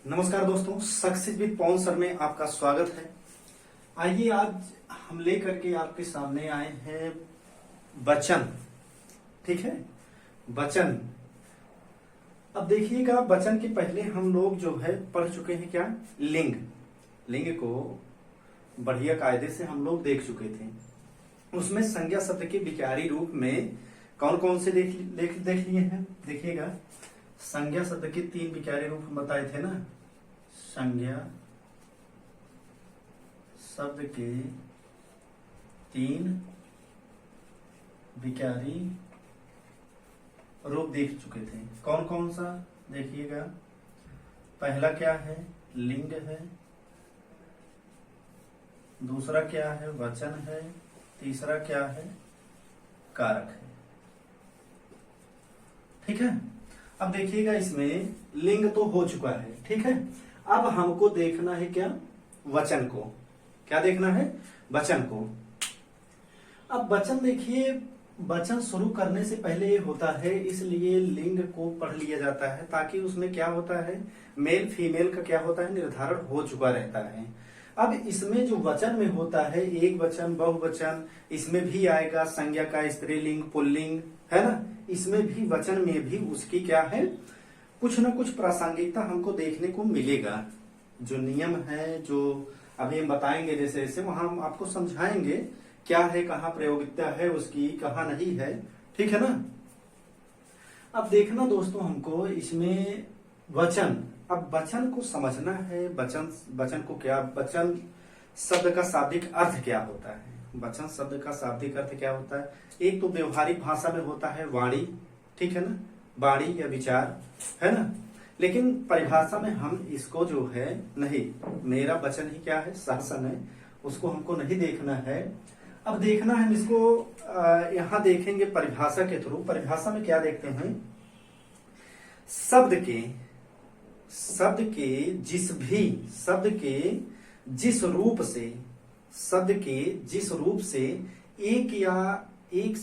नमस्कार दोस्तों, success with Pawan sir में आपका स्वागत है। आइए आज हम लेकर के आपके सामने आए हैं वचन। ठीक है, वचन। अब देखिएगा, वचन के पहले हम लोग जो है पढ़ चुके हैं क्या, लिंग। लिंग को बढ़िया कायदे से हम लोग देख चुके थे। उसमें संज्ञा शब्द के विकारी रूप में कौन कौन से देख लिए हैं। देखिएगा, संज्ञा शब्द के 3 विकारी रूप हम बताए थे ना। संज्ञा शब्द के 3 विकारी रूप देख चुके थे। कौन कौन सा, देखिएगा। पहला क्या है, लिंग है। दूसरा क्या है, वचन है। तीसरा क्या है, कारक है। ठीक है। अब देखिएगा, इसमें लिंग तो हो चुका है। ठीक है, अब हमको देखना है क्या, वचन को। क्या देखना है, वचन को। अब वचन देखिए, वचन शुरू करने से पहले ये होता है, इसलिए लिंग को पढ़ लिया जाता है ताकि उसमें क्या होता है, मेल फीमेल का क्या होता है, निर्धारण हो चुका रहता है। अब इसमें जो वचन में होता है, एक वचन, बहुवचन, इसमें भी आएगा संज्ञा का स्त्रीलिंग, पुल्लिंग, है ना। इसमें भी वचन में भी उसकी क्या है, कुछ न कुछ प्रासंगिकता हमको देखने को मिलेगा। जो नियम है, जो अभी हम बताएंगे जैसे जैसे वहां हम आपको समझाएंगे क्या है, कहाँ प्रयोगिकता है उसकी, कहाँ नहीं है। ठीक है ना। अब देखना दोस्तों, हमको इसमें वचन, अब वचन को समझना है। वचन को क्या, वचन शब्द का शाब्दिक अर्थ क्या होता है। वचन शब्द का शाब्दिक अर्थ क्या होता है, एक तो व्यवहारिक भाषा में होता है वाणी। ठीक है ना, वाणी या विचार, है ना। लेकिन परिभाषा में हम इसको जो है नहीं, मेरा वचन ही क्या है, शासन है, उसको हमको नहीं देखना है। अब देखना है इसको, यहां देखेंगे परिभाषा के थ्रू। परिभाषा में क्या देखते हैं, शब्द के जिस रूप से, शब्द के जिस रूप से एक या एक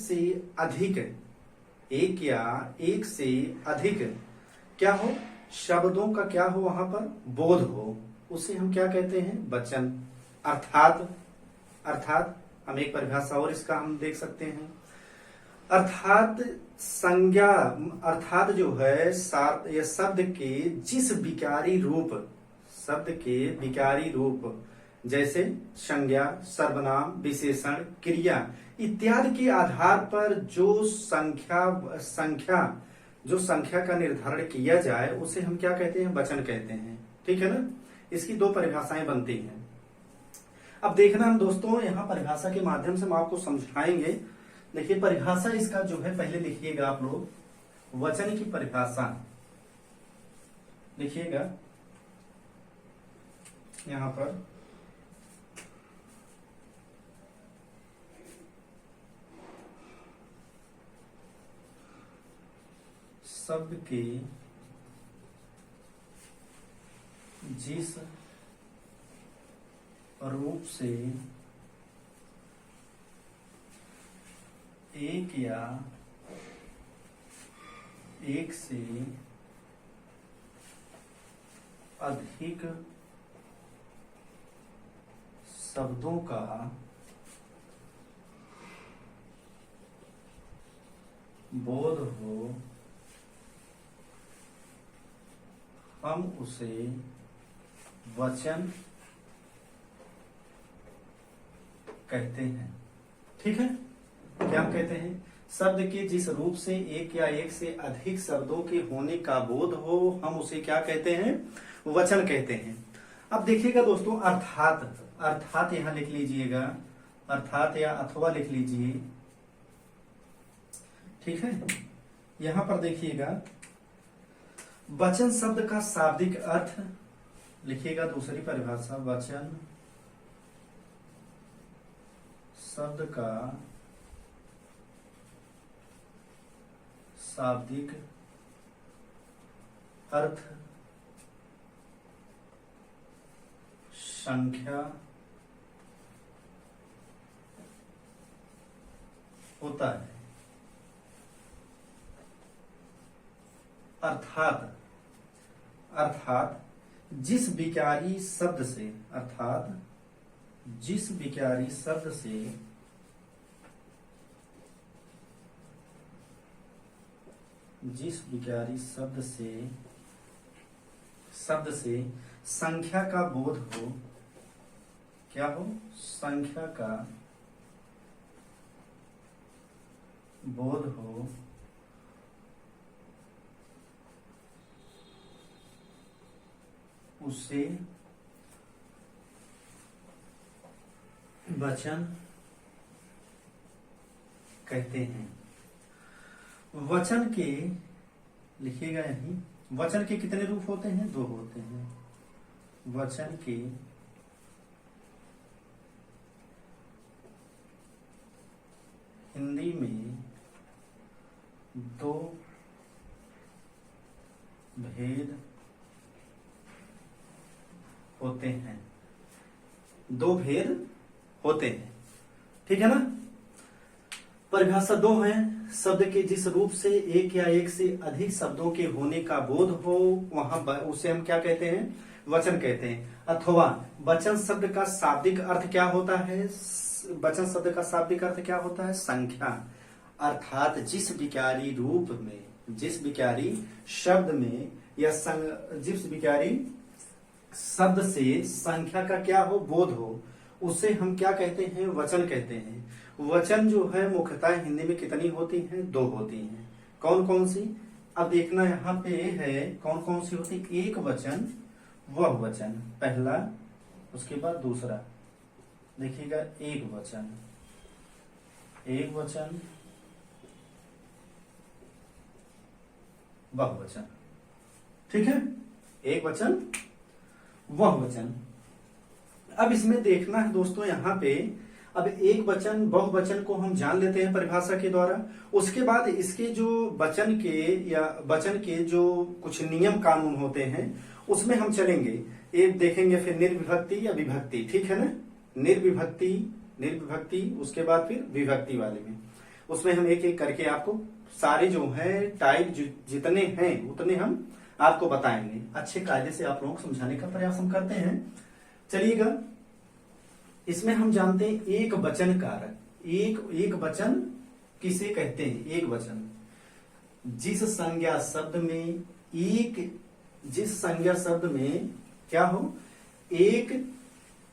से अधिक क्या हो, शब्दों का क्या हो, वहां पर बोध हो, उसे हम क्या कहते हैं, वचन। अर्थात हम एक परिभाषा और इसका हम देख सकते हैं। अर्थात संज्ञा, अर्थात जो है ये शब्द के जिस विकारी रूप, जैसे संज्ञा, सर्वनाम, विशेषण, क्रिया इत्यादि के आधार पर जो संख्या का निर्धारण किया जाए, उसे हम क्या कहते हैं, वचन कहते हैं। ठीक है ना। इसकी 2 परिभाषाएं बनती हैं। अब देखना हम दोस्तों, यहाँ परिभाषा के माध्यम से हम आपको समझाएंगे। देखिए, परिभाषा इसका जो है, पहले लिखिएगा आप लोग, वचन की परिभाषा लिखिएगा यहां पर। शब्द के जिस रूप से एक या एक से अधिक शब्दों का बोध हो, हम उसे वचन कहते हैं। ठीक है, क्या कहते हैं, शब्द के जिस रूप से एक या एक से अधिक शब्दों के होने का बोध हो, हम उसे क्या कहते हैं, वचन कहते हैं। अब देखिएगा दोस्तों, अर्थात यहां लिख लीजिएगा, अर्थात या अथवा लिख लीजिए। ठीक है, यहां पर देखिएगा, वचन शब्द का शाब्दिक अर्थ लिखिएगा, दूसरी परिभाषा, वचन शब्द का शाब्दिक अर्थ संख्या होता है। अर्थात जिस विकारी शब्द से, अर्थात जिस विकारी शब्द से संख्या का बोध हो, क्या हो, संख्या का बोध हो, उसे वचन कहते हैं। वचन के, लिखिएगा यहीं, वचन के कितने रूप होते हैं? 2 होते हैं। वचन के हिंदी में 2 भेद होते हैं। 2 भेद होते हैं, ठीक है ना। परिभाषा 2 है, शब्द के जिस रूप से एक या एक से अधिक शब्दों के होने का बोध हो, वहां उसे हम क्या कहते हैं? वचन कहते हैं। अथवा वचन शब्द का शाब्दिक अर्थ क्या होता है? वचन शब्द का शाब्दिक अर्थ क्या होता है? संख्या। अर्थात जिस विकारी रूप में, जिस विकारी शब्द में या जिस विकारी शब्द से संख्या का क्या हो? बोध हो, उसे हम क्या कहते हैं? वचन कहते हैं। वचन जो है मुख्यतः हिंदी में कितनी होती हैं? 2 होती हैं। कौन कौन सी? अब देखना यहाँ पे है कौन कौन सी होती। एक वचन, वह वचन पहला, उसके बाद दूसरा। देखिएगा, एक वचन, एक वचन, वह वचन, ठीक है। एक वचन, वह वचन। अब इसमें देखना है दोस्तों, यहाँ पे अब एक वचन बहुवचन को हम जान लेते हैं परिभाषा के द्वारा। उसके बाद इसके जो वचन के या वचन के जो कुछ नियम कानून होते हैं उसमें हम चलेंगे। एक देखेंगे फिर निर्विभक्ति या विभक्ति, ठीक है ना। निर्विभक्ति, निर्विभक्ति, उसके बाद फिर विभक्ति वाले में, उसमें हम एक एक करके आपको सारे जो है टाइप जितने हैं उतने हम आपको बताएंगे। अच्छे कायदे से आप लोगों को समझाने का प्रयास हम करते हैं। चलिएगा, इसमें हम जानते हैं एक वचन कारक। एक वचन किसे कहते हैं? एक वचन जिस संज्ञा शब्द में जिस संज्ञा शब्द में क्या हो? एक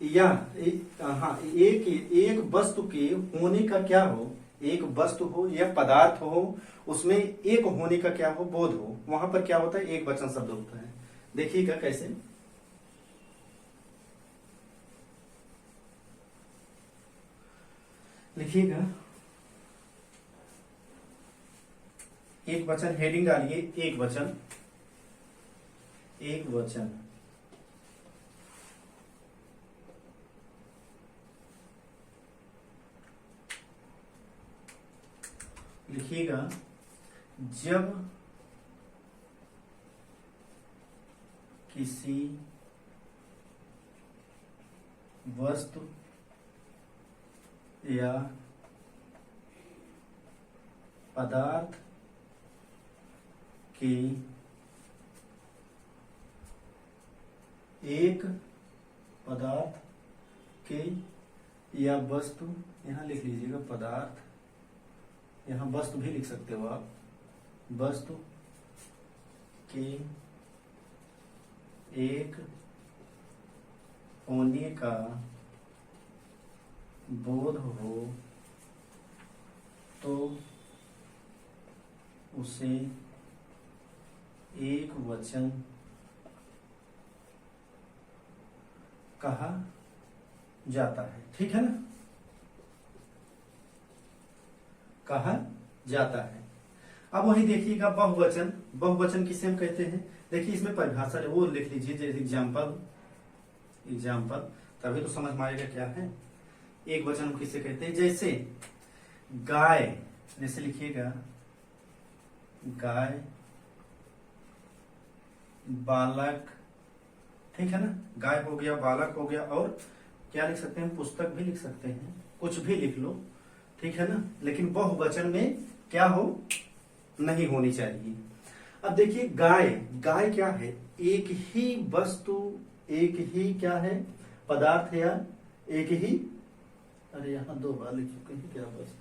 या एक वस्तु के होने का क्या हो? एक वस्तु हो या पदार्थ हो, उसमें एक होने का क्या हो? बोध हो, वहां पर क्या होता है? एक वचन शब्द होता है। देखिएगा कैसे। लिखिएगा, एक वचन, हेडिंग डालिए, एक वचन, एक वचन। लिखिएगा, जब किसी वस्तु या पदार्थ के एक पदार्थ के या वस्तु, यहां लिख लीजिएगा पदार्थ, यहां वस्तु भी लिख सकते हो आप, वस्तु के एक होने का बोध हो तो उसे एक वचन कहा जाता है, ठीक है ना, कहा जाता है। अब वही देखिएगा बहुवचन। बहुवचन किसे हम कहते हैं? देखिए इसमें परिभाषा वो लिख लीजिए, जैसे एग्जाम्पल, तभी तो समझ में आएगा क्या है। एक वचन हम किसे कहते हैं? जैसे गाय, जैसे लिखिएगा गाय, बालक, ठीक है ना, गाय हो गया, बालक हो गया, और क्या लिख सकते हैं? पुस्तक भी लिख सकते हैं, कुछ भी लिख लो, ठीक है ना, लेकिन बहुवचन में क्या हो? नहीं होनी चाहिए। अब देखिए गाय, गाय क्या है? एक ही वस्तु, एक ही क्या है पदार्थ है, या एक ही, अरे यहाँ दो बार लिख चुके हैं क्या, बस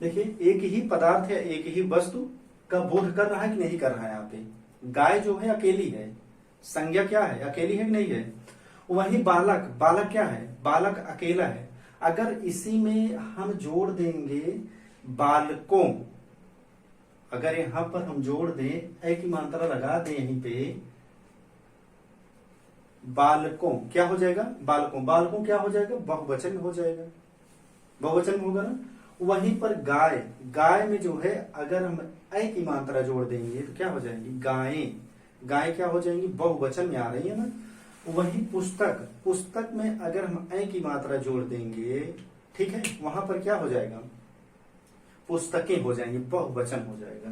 देखिए एक ही पदार्थ है, एक ही वस्तु का बोध कर रहा है कि नहीं कर रहा है। यहाँ पे गाय जो है अकेली है, संज्ञा क्या है, अकेली है कि नहीं है। वही बालक, बालक क्या है, बालक अकेला है। अगर इसी में हम जोड़ देंगे बालकों, अगर यहां पर हम जोड़ दें, ए की मात्रा लगा दें यहीं पे, बालकों क्या हो जाएगा, बालकों, बालकों क्या हो जाएगा, बहुवचन में हो जाएगा, बहुवचन में होगा ना। वहीं पर गाय, गाय में जो है अगर हम ए की मात्रा जोड़ देंगे तो क्या हो जाएंगी, गायें, गाय क्या हो जाएंगी, बहुवचन में आ रही है ना। वही पुस्तक, पुस्तक में अगर हम ए की मात्रा जोड़ देंगे, ठीक है, वहां पर क्या हो जाएगा, पुस्तकें हो जाएंगे, बहुवचन हो जाएगा।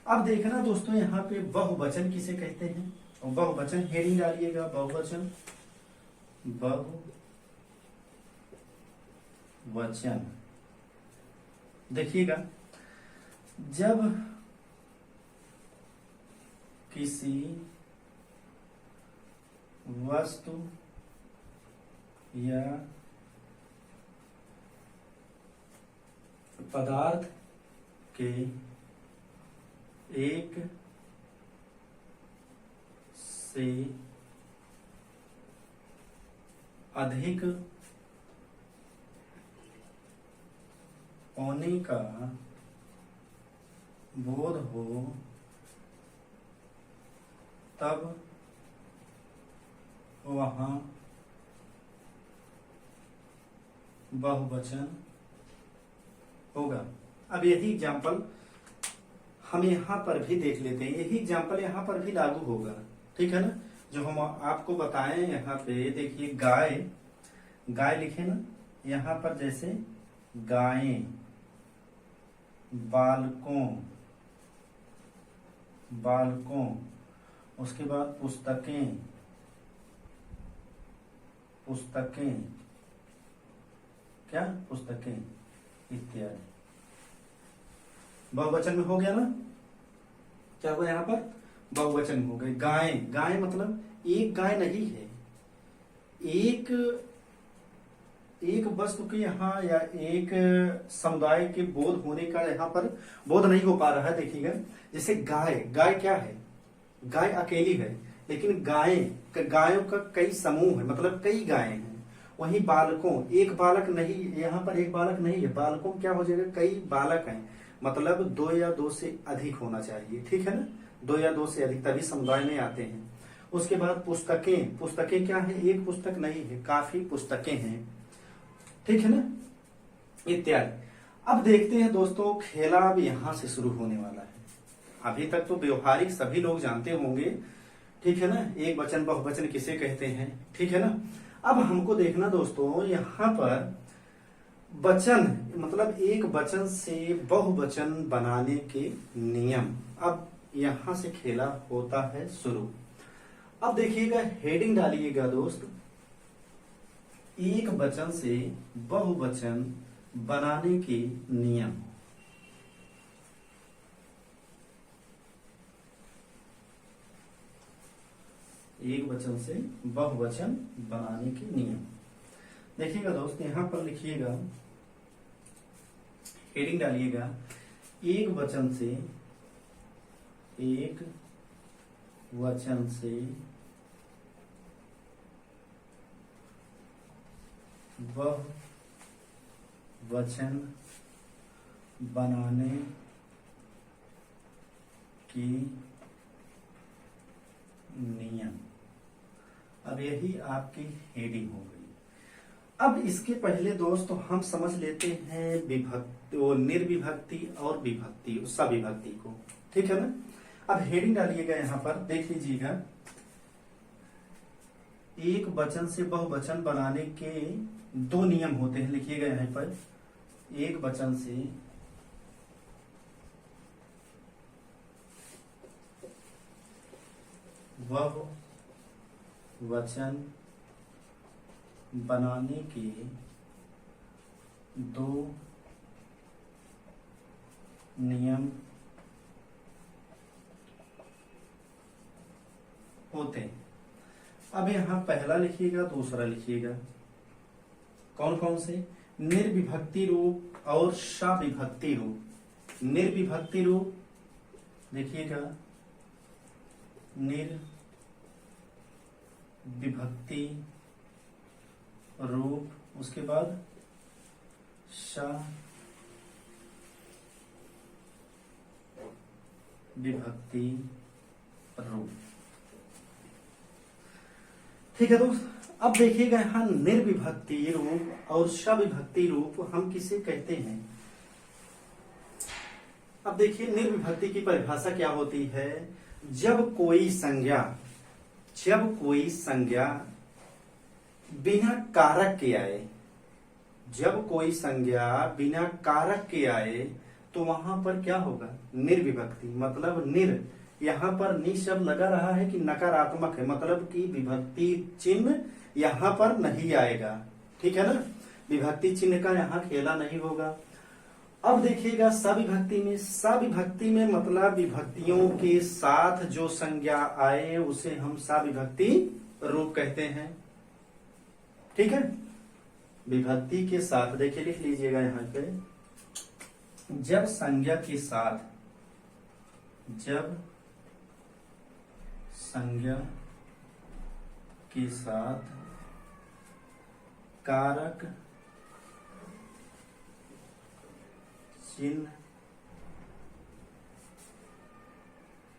अब देखना दोस्तों यहाँ पे बहुवचन किसे कहते हैं, और बहुवचन हेडिंग डालिएगा, बहुवचन, बहुवचन। देखिएगा जब किसी वस्तु या पदार्थ के एक से अधिक होने का बोध हो तब वहां बहुवचन होगा। अब यही एग्जाम्पल हम यहाँ पर भी देख लेते हैं, यही एग्जाम्पल यहाँ पर भी लागू होगा, ठीक है ना। जो हम आपको बताएं यहाँ पे देखिए गाय, गाय लिखे ना यहाँ पर, जैसे गायें, बालकों, बालकों, उसके बाद पुस्तकें, पुस्तकें, क्या, पुस्तकें इत्यादि, बहुवचन में हो गया ना। क्या हुआ यहाँ पर, बहुवचन हो गए। गाय, गाय मतलब एक गाय नहीं है, एक वस्तु के यहाँ या एक समुदाय के बोध होने का यहाँ पर बोध नहीं हो पा रहा है। देखिएगा जैसे गाय, गाय क्या है, गाय अकेली है, लेकिन गायों का कई समूह है, मतलब कई गायें हैं। वहीं बालकों, एक बालक नहीं, यहाँ पर एक बालक नहीं है, बालकों क्या हो जाएगा, कई बालक हैं, मतलब दो या दो से अधिक होना चाहिए, ठीक है ना, दो या दो से अधिक, तभी समुदाय में आते हैं। उसके बाद पुस्तकें, पुस्तकें क्या है, एक पुस्तक नहीं है, काफी पुस्तकें हैं, ठीक है ना, इत्यादि। अब देखते हैं दोस्तों, खेला अब यहां से शुरू होने वाला है। अभी तक तो व्यवहारिक सभी लोग जानते होंगे, ठीक है ना, एक वचन बहुवचन किसे कहते हैं, ठीक है ना। अब हमको देखना दोस्तों यहाँ पर वचन, मतलब एक वचन से बहुवचन बनाने के नियम, अब यहां से खेला होता है शुरू। अब देखिएगा हेडिंग डालिएगा दोस्त, एक वचन से बहुवचन बनाने के नियम। एक वचन से बहुवचन बनाने के नियम। देखिएगा दोस्त यहां पर लिखिएगा, हेडिंग डालिएगा, एक वचन से, एक वचन से बहुवचन बनाने की नियम। अब यही आपकी हेडिंग हो गई। अब इसके पहले दोस्तों हम समझ लेते हैं विभक्ति, वो निर्विभक्ति और विभक्ति, सविभक्ति को, ठीक है ना। अब हेडिंग डालिएगा यहाँ पर, देख लीजिएगा, एक वचन से बहुवचन बनाने के दो नियम होते हैं, लिखिएगा यहाँ पर, एक वचन से बहुवचन बनाने के दो नियम होते हैं। अब यहाँ पहला लिखिएगा, दूसरा लिखिएगा। कौन कौन से? निर्विभक्ति रूप और सविभक्ति रूप। निर्विभक्ति रूप देखिएगा, निर्विभक्ति रूप, उसके बाद सविभक्ति रूप। ठीक है दोस्त, अब देखिएगा यहाँ निर्विभक्ति रूप और सविभक्ति रूप हम किसे कहते हैं। अब देखिए निर्विभक्ति की परिभाषा क्या होती है। जब कोई संज्ञा बिना कारक के आए, जब कोई संज्ञा बिना कारक के आए तो वहां पर क्या होगा? निर्विभक्ति। मतलब निर, यहाँ पर नि शब्द लगा रहा है कि नकारात्मक है, मतलब कि विभक्ति चिन्ह यहाँ पर नहीं आएगा। ठीक है ना, विभक्ति चिन्ह का यहाँ खेला नहीं होगा। अब देखिएगा सविभक्ति में मतलब विभक्तियों के साथ जो संज्ञा आए उसे हम सविभक्ति रूप कहते हैं। ठीक है, विभक्ति के साथ देखिए, लिख लीजिएगा यहाँ पे, जब संज्ञा के साथ कारक चिन्ह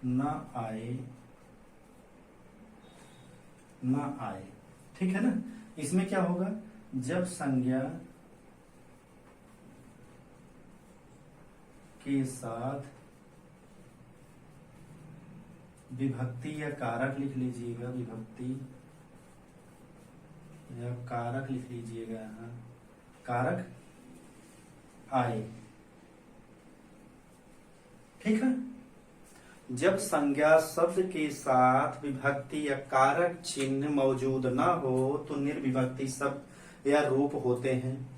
न आए। ठीक है ना, इसमें क्या होगा? जब संज्ञा के साथ विभक्ति या कारक लिख लीजिएगा, विभक्ति या कारक लिख लीजिएगा, यहाँ कारक आए। ठीक है, जब संज्ञा शब्द के साथ विभक्ति या कारक चिन्ह मौजूद ना हो तो निर्विभक्ति शब्द या रूप होते हैं।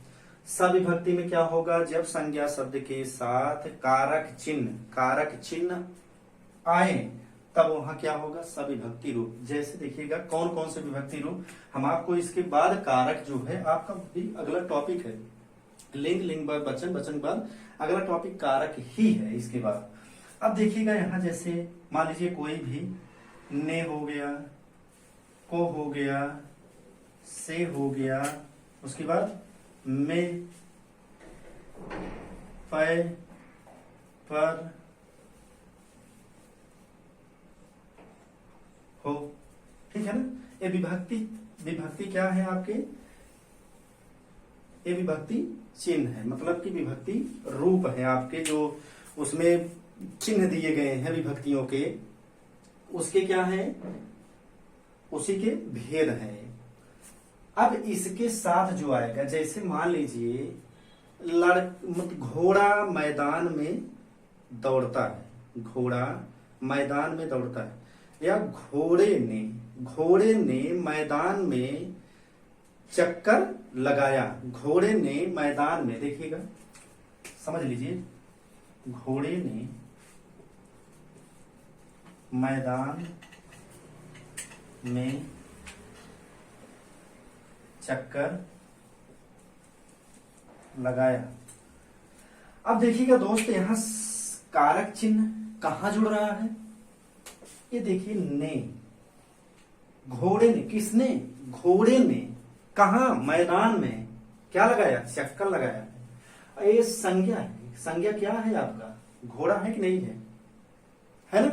सविभक्ति में क्या होगा? जब संज्ञा शब्द के साथ कारक चिन्ह आए तब वहां क्या होगा? सविभक्ति रूप। जैसे देखिएगा कौन कौन से विभक्ति रूप, हम आपको इसके बाद कारक जो है, आपका भी अगला टॉपिक है लिंग बाद वचन, वचन के बाद अगला टॉपिक कारक ही है इसके बाद। अब देखिएगा यहाँ जैसे मान लीजिए कोई भी ने हो गया, को हो गया, से हो गया, उसके बाद में, पै, पर, हो। ठीक है ना, ये विभक्ति क्या है आपके? ये विभक्ति चिन्ह है, मतलब कि विभक्ति रूप है आपके, जो उसमें चिन्ह दिए गए हैं विभक्तियों के, उसके क्या है? उसी के भेद है। अब इसके साथ जो आएगा, जैसे मान लीजिए घोड़ा मैदान में दौड़ता है, घोड़ा मैदान में दौड़ता है, या घोड़े ने मैदान में चक्कर लगाया। घोड़े ने मैदान में, देखिएगा समझ लीजिए, घोड़े ने मैदान में चक्कर लगाया। अब देखिएगा दोस्त, यहां कारक चिन्ह कहां जुड़ रहा है? ये देखिए, ने, घोड़े ने, किसने? घोड़े ने कहा? मैदान में क्या लगाया? चक्कर लगाया। ये संज्ञा है। संज्ञा क्या है आपका? घोड़ा है कि नहीं है ना?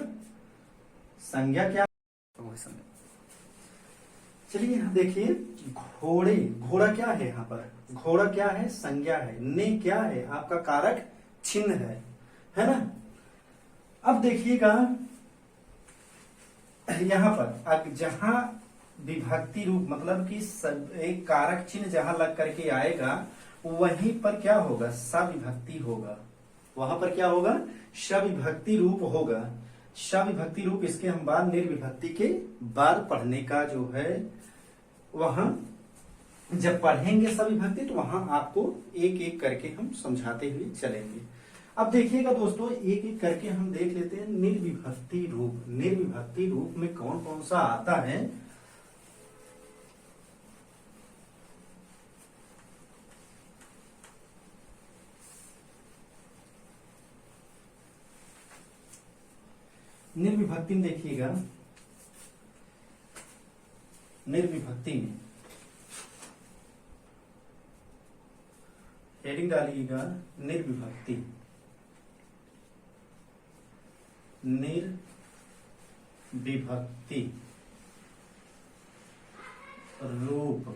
संज्ञा क्या? चलिए यहाँ देखिए, घोड़ा क्या है यहाँ पर? घोड़ा क्या है? संज्ञा है। ने क्या है? आपका कारक चिन्ह है ना? अब देखिएगा यहाँ पर जहां विभक्ति रूप, मतलब कि एक कारक चिन्ह जहां लग करके आएगा वहीं पर क्या होगा? सविभक्ति होगा। वहां पर क्या होगा? सविभक्ति रूप होगा। सविभक्ति रूप इसके हम बाद निर्विभक्ति के बाद पढ़ने का जो है, वहां जब पढ़ेंगे सविभक्ति तो वहां आपको एक एक करके हम समझाते हुए चलेंगे। अब देखिएगा दोस्तों, एक एक करके हम देख लेते हैं। निर्विभक्ति रूप, निर्विभक्ति रूप में कौन कौन सा आता है। निर्विभक्ति में देखिएगा, निर्विभक्ति में हेडिंग डालिएगा निर्विभक्ति, निर्विभक्ति रूप।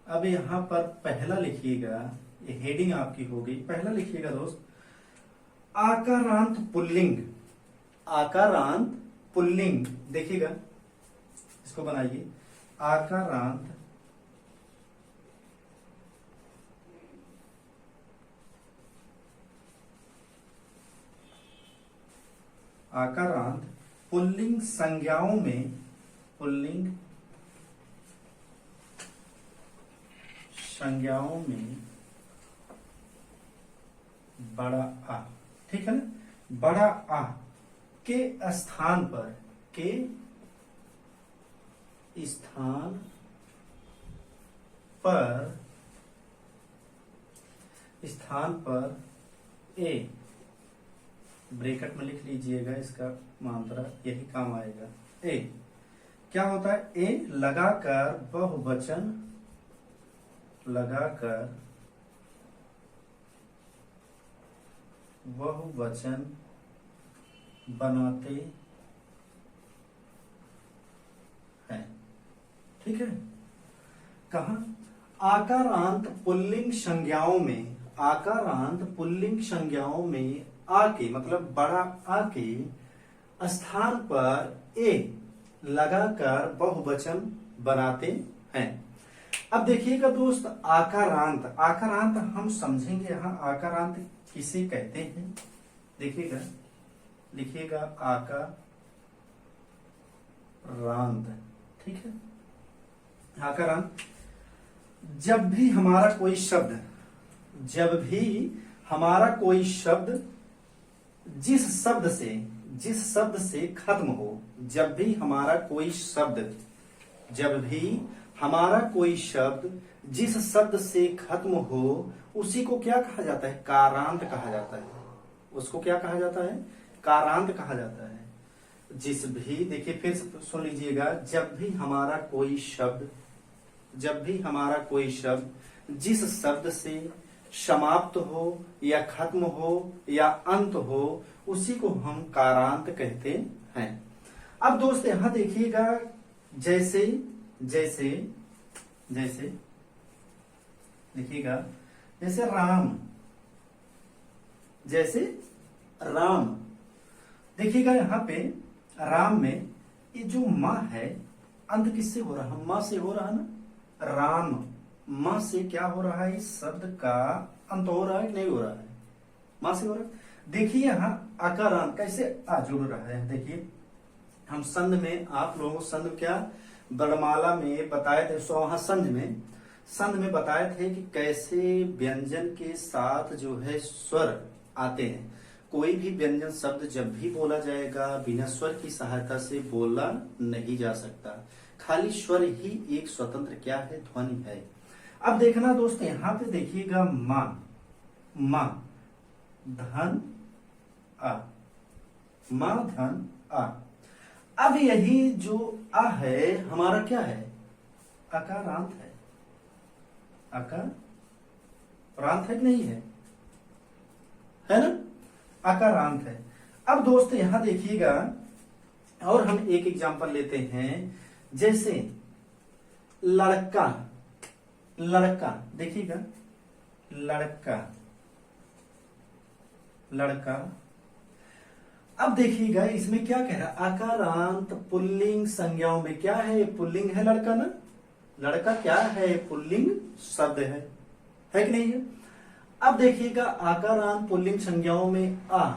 अब यहां पर पहला लिखिएगा, ये हेडिंग आपकी हो गई। पहला लिखिएगा दोस्त, आकारांत पुल्लिंग, आकारांत पुल्लिंग। देखिएगा, इसको बनाइए, आकारांत आकारांत पुल्लिंग संज्ञाओं में, पुल्लिंग संज्ञाओं में बड़ा आ, ठीक है ना, बड़ा आ के स्थान पर, के स्थान पर, स्थान पर ए, ब्रैकेट में लिख लीजिएगा, इसका मात्रा यही काम आएगा। ए क्या होता है, ए लगाकर बहुवचन, लगाकर बहुवचन बनाते हैं, ठीक है। कहा, आकारांत पुल्लिंग संज्ञाओं में, आकारांत पुल्लिंग संज्ञाओं में आ के, मतलब बड़ा आ के स्थान पर ए लगाकर बहुवचन बनाते हैं। अब देखिएगा दोस्त, आकारांत, आकारांत हम समझेंगे यहां आकारांत किसे कहते हैं। देखिएगा, लिखिएगा आकारांत, ठीक है। आकारांत, जब भी हमारा कोई शब्द, जब भी हमारा कोई शब्द जिस शब्द से खत्म हो, जब भी हमारा कोई शब्द, जब भी हमारा कोई शब्द जिस शब्द से खत्म हो, उसी को क्या कहा जाता है, कारांत कहा जाता है। उसको क्या कहा जाता है, कारांत कहा जाता है। जिस भी, देखिए फिर सुन लीजिएगा, जब भी हमारा कोई शब्द, जब भी हमारा कोई शब्द जिस शब्द से समाप्त हो या खत्म हो या अंत हो, उसी को हम कारांत कहते हैं। अब दोस्त यहां देखिएगा, जैसे जैसे जैसे देखिएगा, जैसे राम, जैसे राम, देखिएगा यहां पे राम में ये जो मां है, अंत किससे हो रहा है, मां से हो रहा है ना, राम, मां से क्या हो रहा है, इस शब्द का अंत हो रहा है कि नहीं हो रहा है, मां से हो रहा है। देखिए यहां आकारांत कैसे आ जुड़ रहा है। देखिए, हम संध में, आप लोगों को संध क्या वर्णमाला में बताए थे, वहां संध में बताए थे कि कैसे व्यंजन के साथ जो है स्वर आते हैं। कोई भी व्यंजन शब्द जब भी बोला जाएगा, बिना स्वर की सहायता से बोला नहीं जा सकता, खाली स्वर ही एक स्वतंत्र क्या है, ध्वनि है। अब देखना दोस्त, यहां पे देखिएगा मां, मां धन आ, मां धन आ। अब यही जो आ है हमारा क्या है, अकारांत है, अकारांत है कि नहीं है, है ना, अकारांत है। अब दोस्त यहां देखिएगा, और हम एक एग्जांपल लेते हैं, जैसे लड़का, लड़का, देखिएगा लड़का, लड़का। अब देखिएगा इसमें क्या कह रहा है, आकारांत पुल्लिंग संज्ञाओं में क्या है, पुल्लिंग है लड़का ना, लड़का क्या है, पुल्लिंग शब्द है कि नहीं है। अब देखिएगा आकारांत पुल्लिंग संज्ञाओं में आ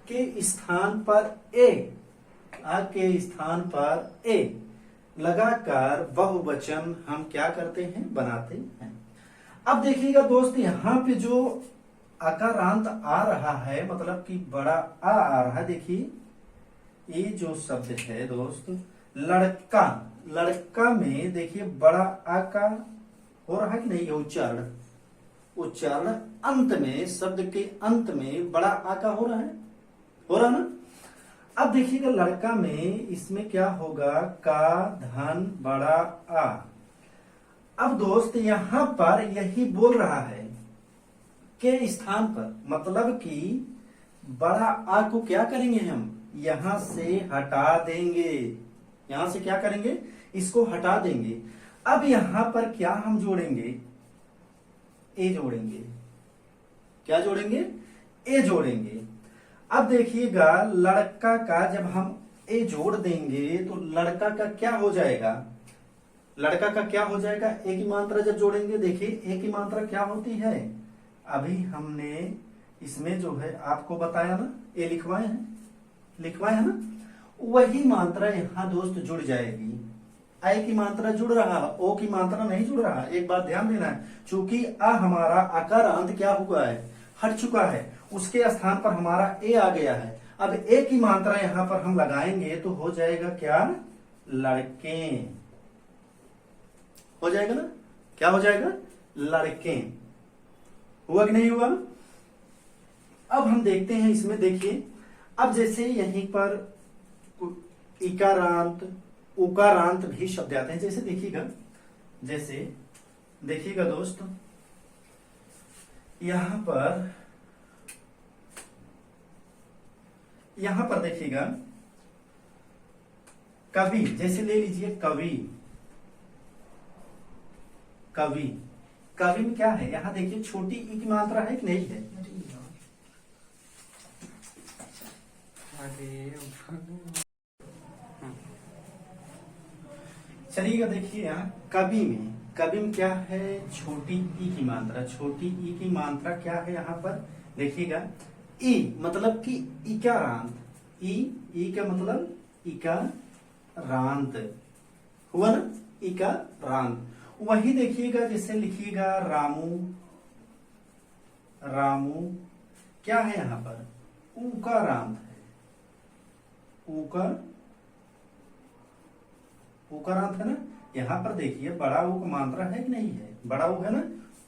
के स्थान पर ए, आ के स्थान पर ए लगाकर बहुवचन हम क्या करते हैं, बनाते हैं। अब देखिएगा दोस्त, यहां पे जो अकारांत आ रहा है, मतलब कि बड़ा आ रहा है। देखिए ये जो शब्द है दोस्त, लड़का, लड़का में देखिए बड़ा आ का हो रहा है कि नहीं, उच्चारण, उच्चारण अंत में, शब्द के अंत में बड़ा आ का हो रहा है, हो रहा ना। अब देखिएगा लड़का में इसमें क्या होगा, का धन बड़ा आ। अब दोस्त यहां पर यही बोल रहा है के स्थान पर, मतलब कि बड़ा आ को क्या करेंगे हम, यहां से हटा देंगे, यहां से क्या करेंगे, इसको हटा देंगे। अब यहां पर क्या हम जोड़ेंगे, ए जोड़ेंगे, क्या जोड़ेंगे, ए जोड़ेंगे। अब देखिएगा लड़का का जब हम ए जोड़ देंगे तो लड़का का क्या हो जाएगा, लड़का का क्या हो जाएगा, ए की मात्रा जब जोड़ेंगे, देखिए ए की मात्रा क्या होती है, अभी हमने इसमें जो है आपको बताया ना, ए लिखवाए हैं, लिखवाए है ना, वही मात्रा यहां दोस्त जुड़ जाएगी। आई की मात्रा जुड़ रहा है, ओ की मात्रा नहीं जुड़ रहा। एक बात ध्यान देना है, चूंकि आ हमारा अकारांत क्या हुआ है, हट चुका है, उसके स्थान पर हमारा ए आ गया है। अब ए की मात्रा यहां पर हम लगाएंगे तो हो जाएगा क्या, लड़के, हो जाएगा ना, क्या हो जाएगा, लड़के। हुआ कि नहीं हुआ। अब हम देखते हैं इसमें, देखिए अब जैसे यहीं पर इकारांत उकारांत भी शब्द आते हैं, जैसे देखिएगा, जैसे देखिएगा दोस्त यहां पर देखिएगा कवि, जैसे ले लीजिए कवि, कवि, कवि में क्या है, यहां देखिए छोटी ई की मात्रा है कि नहीं है, चलिएगा देखिए यहाँ कवि में, कवि में क्या है, छोटी ई की मात्रा, छोटी ई की मात्रा क्या है यहाँ पर, देखिएगा ई मतलब कि इकारांत, ई का मतलब इकारांत हुआ ना, इकारांत। वही देखिएगा जैसे लिखिएगा रामू, रामू क्या है यहाँ पर, उकारांत है, उकारांत है ना। यहाँ पर देखिए बड़ा ऊ का मात्रा है कि नहीं है, बड़ा ऊ है ना,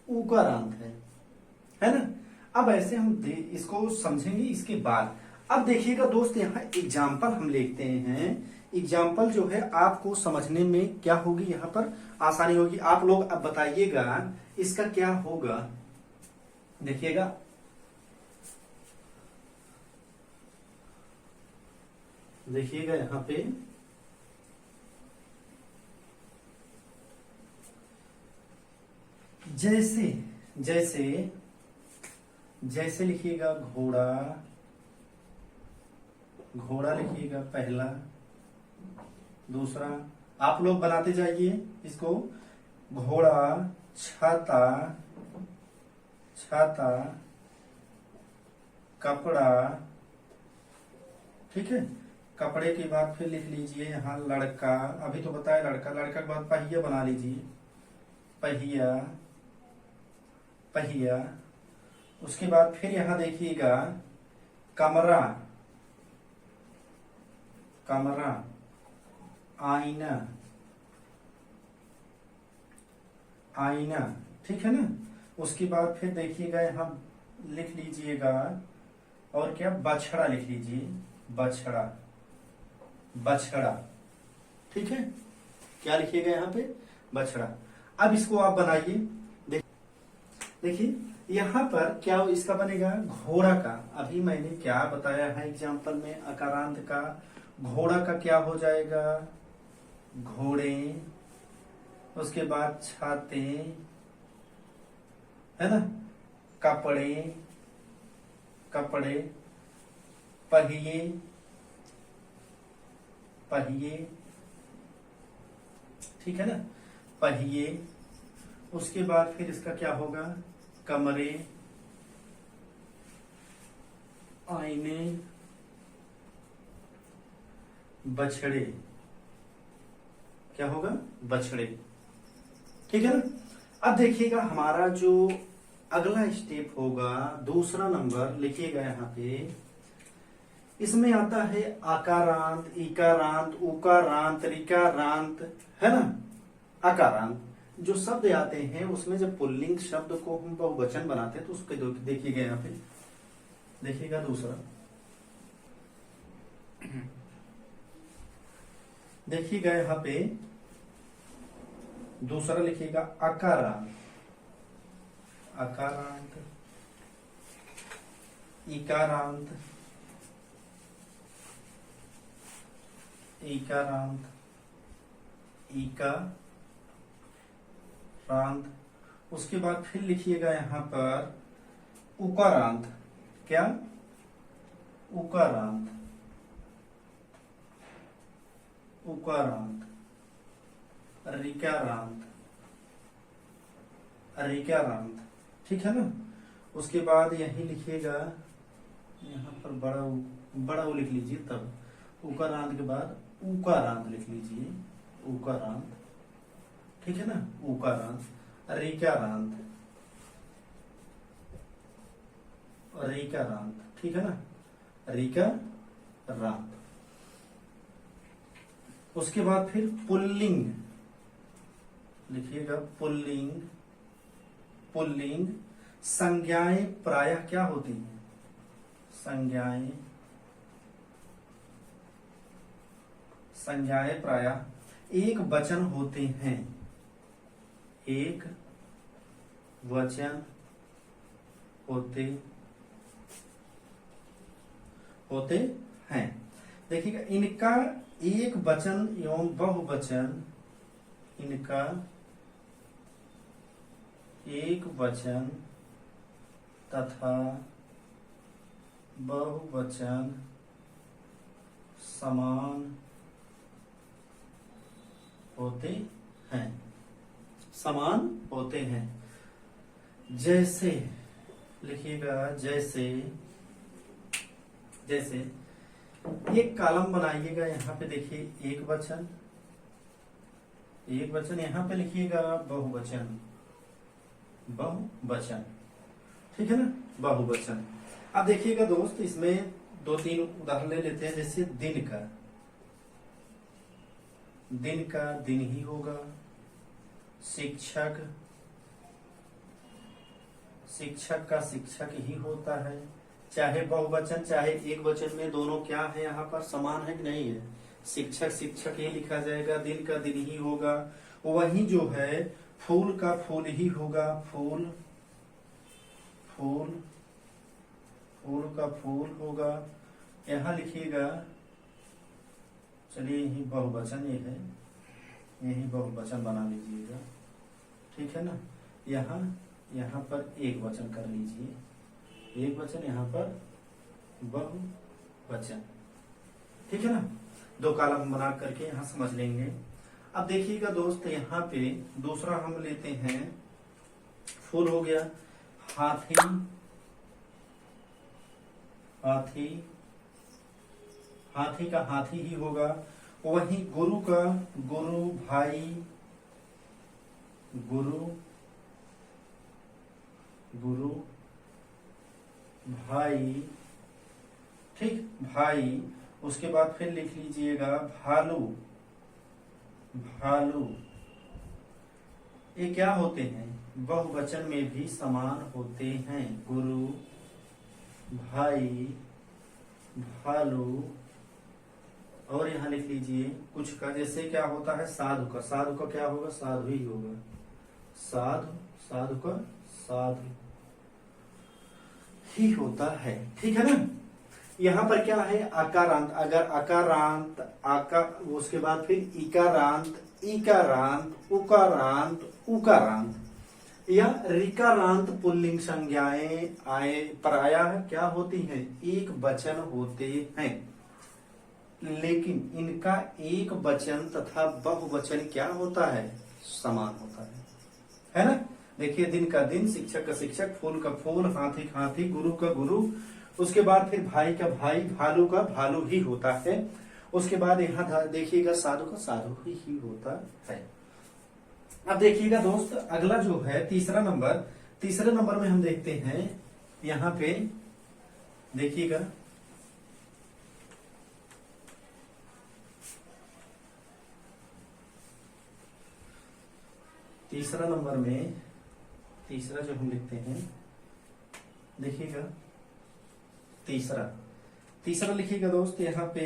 उकारांत है ना। अब ऐसे हम इसको समझेंगे इसके बाद। अब देखिएगा दोस्त यहाँ एग्जाम्पल हम लिखते हैं, एग्जाम्पल जो है आपको समझने में क्या होगी, यहाँ पर आसानी होगी। आप लोग अब बताइएगा इसका क्या होगा, देखिएगा देखिएगा यहाँ पे जैसे जैसे जैसे लिखिएगा घोड़ा, घोड़ा लिखिएगा पहला, दूसरा आप लोग बनाते जाइए इसको, घोड़ा, छाता, छाता, कपड़ा, ठीक है। कपड़े के बाद फिर लिख लीजिए यहाँ लड़का, अभी तो बताया लड़का, लड़का के बाद पहिया बना लीजिए, पहिया, पहिया। उसके बाद फिर यहां देखिएगा कमरा, कमरा, आईना, आईना, ठीक है ना। उसके बाद फिर देखिएगा यहां लिख लीजिएगा और क्या, बछड़ा लिख लीजिए, बछड़ा, बछड़ा, ठीक है। क्या लिखिएगा यहाँ पे, बछड़ा। अब इसको आप बनाइए, देखिए यहां पर क्या इसका बनेगा, घोड़ा का। अभी मैंने क्या बताया है एग्जाम्पल में, अकारांत का, घोड़ा का क्या हो जाएगा, घोड़े, उसके बाद छाते, है ना, कपड़े, कपड़े, पहिए, पहिए, ठीक है ना, पहिए। उसके बाद फिर इसका क्या होगा, कमरे, आईने, बछड़े, क्या होगा, बछड़े, ठीक है ना। अब देखिएगा हमारा जो अगला स्टेप होगा दूसरा नंबर, लिखिएगा यहाँ पे। इसमें आता है आकारांत, इकारांत, उकारांत, ऋकारांत, है ना। आकारांत जो शब्द आते हैं उसमें जब पुल्लिंग शब्द को हम बहुवचन बनाते हैं तो उसके देखिएगा यहाँ पे, देखिएगा दूसरा, देखिएगा यहाँ पे दूसरा लिखिएगा अकारांत, अकारांत, इकारांत, इकारांत, इकारांत। उसके बाद फिर लिखिएगा यहाँ पर उकारांत, क्या, उकारांत, उकारांत, ऋकारांत, ऋकारांत, ठीक है ना। उसके बाद यही लिखिएगा यहाँ पर बड़ा उ लिख लीजिए, तब उकारांत के बाद उकारांत लिख लीजिए, उकारांत, ठीक है ना, उकारांत, ऋकारांत, ऋकारांत, ठीक है ना, ऋकारांत। उसके बाद फिर पुल्लिंग लिखिएगा, पुल्लिंग, पुल्लिंग। संज्ञाएं प्रायः क्या होती हैं, संज्ञाएं, संज्ञाएं प्रायः एक वचन होते हैं, एक वचन होते हैं। देखिएगा, इनका एक वचन एवं बहुवचन, इनका एक वचन तथा बहुवचन समान होते हैं, समान होते हैं। जैसे लिखिएगा, जैसे, जैसे एक कॉलम बनाइएगा, यहाँ पे देखिए एक वचन, एक वचन, यहाँ पे लिखिएगा बहुवचन, बहुवचन, ठीक है ना, बहुवचन। अब देखिएगा दोस्त, इसमें दो तीन उदाहरण ले लेते हैं। जैसे दिन का, दिन का दिन ही होगा। शिक्षक, शिक्षक का शिक्षक ही होता है। चाहे बहुवचन चाहे एक वचन में, दोनों क्या है यहाँ पर, समान है कि नहीं है। शिक्षक शिक्षक ही लिखा जाएगा, दिन का दिन ही होगा। वही जो है फूल का फूल ही होगा, फूल, फूल, फूल का फूल होगा। यहाँ लिखिएगा, चलिए यही बहुवचन ये है, यही बहुवचन बना लीजिएगा, ठीक है ना। यहाँ पर एक वचन कर लीजिए, एक वचन, यहाँ पर बहुवचन, ठीक है ना। दो कॉलम बना करके यहाँ समझ लेंगे। अब देखिएगा दोस्त, यहाँ पे दूसरा हम लेते हैं, फूल हो गया, हाथी, हाथी, हाथी का हाथी ही होगा। वही गुरु का गुरु, भाई, गुरु, गुरु, भाई, ठीक, भाई। उसके बाद फिर लिख लीजिएगा भालू, भालू। ये क्या होते हैं, बहुवचन में भी समान होते हैं। गुरु, भाई, भालू। और यहाँ लिख लीजिए कुछ का, जैसे क्या होता है साधु का, साधु का क्या होगा, साधु ही होगा, साधु, साधु का साधु ही होता है, ठीक है ना। यहाँ पर क्या है, आकारांत। अगर आकारांत, उसके बाद फिर इकारांत, इकारांत, उकारांत, उकारांत या ऋकारांत पुल्लिंग संज्ञाएं आए प्रायः क्या होती हैं, एक वचन होते हैं। लेकिन इनका एक वचन तथा बहुवचन क्या होता है, समान होता है ना। देखिए, दिन का दिन, शिक्षक का शिक्षक, फूल का फूल, हाथी का हाथी, गुरु का गुरु। उसके बाद फिर भाई का भाई, भालू का भालू ही होता है। उसके बाद यहाँ देखिएगा साधु का साधु ही होता है। अब देखिएगा दोस्त, अगला जो है तीसरा नंबर, तीसरे नंबर में हम देखते हैं, यहां पे देखिएगा, तीसरा नंबर में, तीसरा जो हम लिखते हैं, देखिएगा तीसरा, तीसरा लिखिएगा दोस्त, यहां पे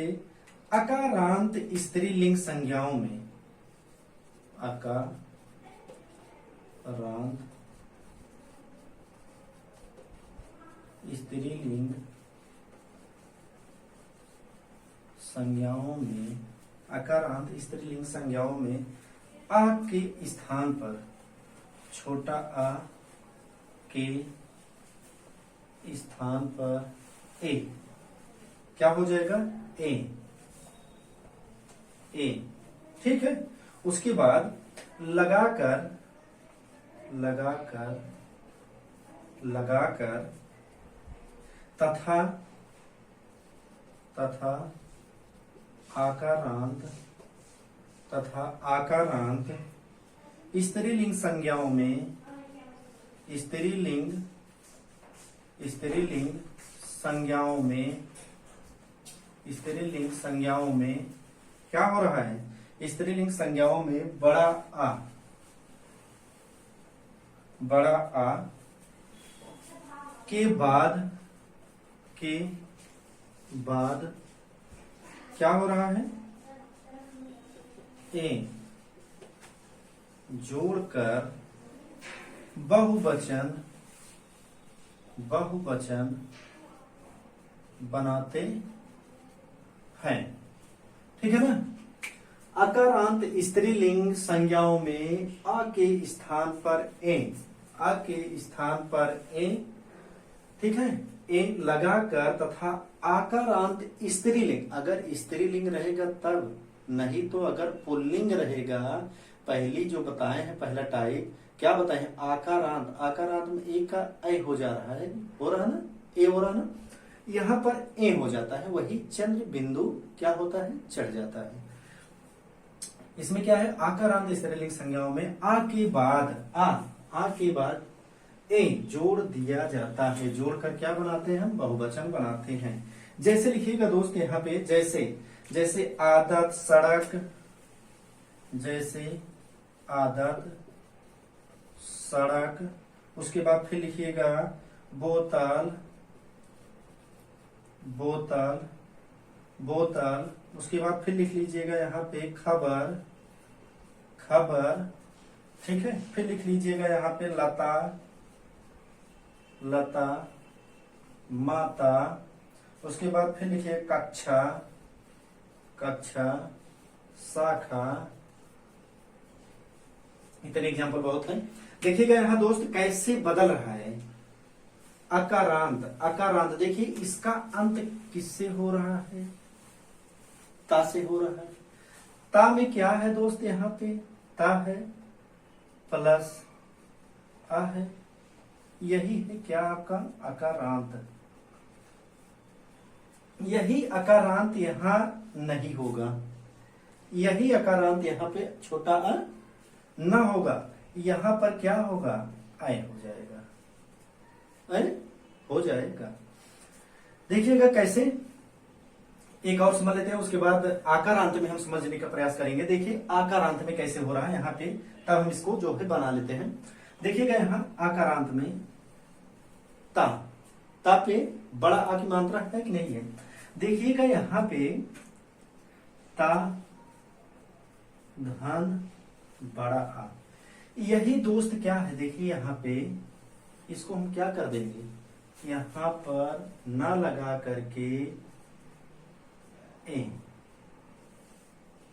अकारांत स्त्रीलिंग संज्ञाओं में, अकारांत स्त्रीलिंग संज्ञाओं में, अकारांत स्त्रीलिंग संज्ञाओं में आ के स्थान पर छोटा आ के स्थान पर ए, क्या हो जाएगा, ए, ए, ठीक है। उसके बाद लगाकर, लगाकर, लगाकर तथा, तथा आकारांत, तथा आकारांत स्त्रीलिंग संज्ञाओं में, स्त्रीलिंग, स्त्रीलिंग संज्ञाओं में, स्त्रीलिंग संज्ञाओं में क्या हो रहा है, स्त्रीलिंग संज्ञाओं में बड़ा आ, बड़ा आ के बाद, के बाद क्या हो रहा है, ए जोड़कर बहुवचन, बहुवचन बनाते हैं, ठीक है ना। अकारांत स्त्रीलिंग संज्ञाओं में आ के स्थान पर ए, आ के स्थान पर ए, ठीक है, ए लगाकर तथा आकारांत स्त्रीलिंग, अगर स्त्रीलिंग रहेगा तब, नहीं तो अगर पुल्लिंग रहेगा, पहली जो बताए हैं पहला टाइप क्या बताए हैं, आकारांत, आकारांत में ए का ए हो जा रहा है, हो रहा है ना, ए हो रहा है ना, यहां पर ए हो जाता है, वही चंद्र बिंदु क्या होता है, चढ़ जाता है। इसमें क्या है, आकारांत स्त्रीलिंग संज्ञाओं में आ के बाद, आ के बाद ए जोड़ दिया जाता है, जोड़कर क्या बनाते हैं हम, बहुवचन बनाते हैं। जैसे लिखिएगा दोस्त यहाँ पे, जैसे, जैसे आदत, सड़क, जैसे आदत, सड़क, उसके बाद फिर लिखिएगा बोतल, बोतल, बोतल, उसके बाद फिर लिख लीजिएगा यहाँ पे खबर, खबर, ठीक है। फिर लिख लीजिएगा यहाँ पे लता, लता, माता, उसके बाद फिर लिखिए कक्षा, कक्षा, शाखा, इतने एग्जाम्पल बहुत है। देखिएगा यहाँ दोस्त कैसे बदल रहा है, अकारांत, अकारांत देखिए इसका अंत किससे हो रहा है, ता से हो रहा है। ता में क्या है दोस्त, यहाँ पे ता है प्लस आ है, यही है क्या आपका अकारांत। यही अकारांत यहाँ नहीं होगा, यही अकारांत यहाँ पे छोटा अ न होगा, यहाँ पर क्या होगा, आय हो जाएगा, आय हो जाएगा। देखिएगा कैसे, एक और समझ लेते हैं, उसके बाद आकारांत में हम समझने का प्रयास करेंगे। देखिए आकारांत में कैसे हो रहा है यहाँ पे, तब हम इसको जो है बना लेते हैं। देखिएगा यहाँ आकारांत में ता, ता पे बड़ा आ की मात्रा है कि नहीं है। देखिएगा यहाँ पे ता धन बड़ा आ, यही दोस्त क्या है, देखिए यहाँ पे इसको हम क्या कर देंगे, यहाँ पर न लगा करके ए,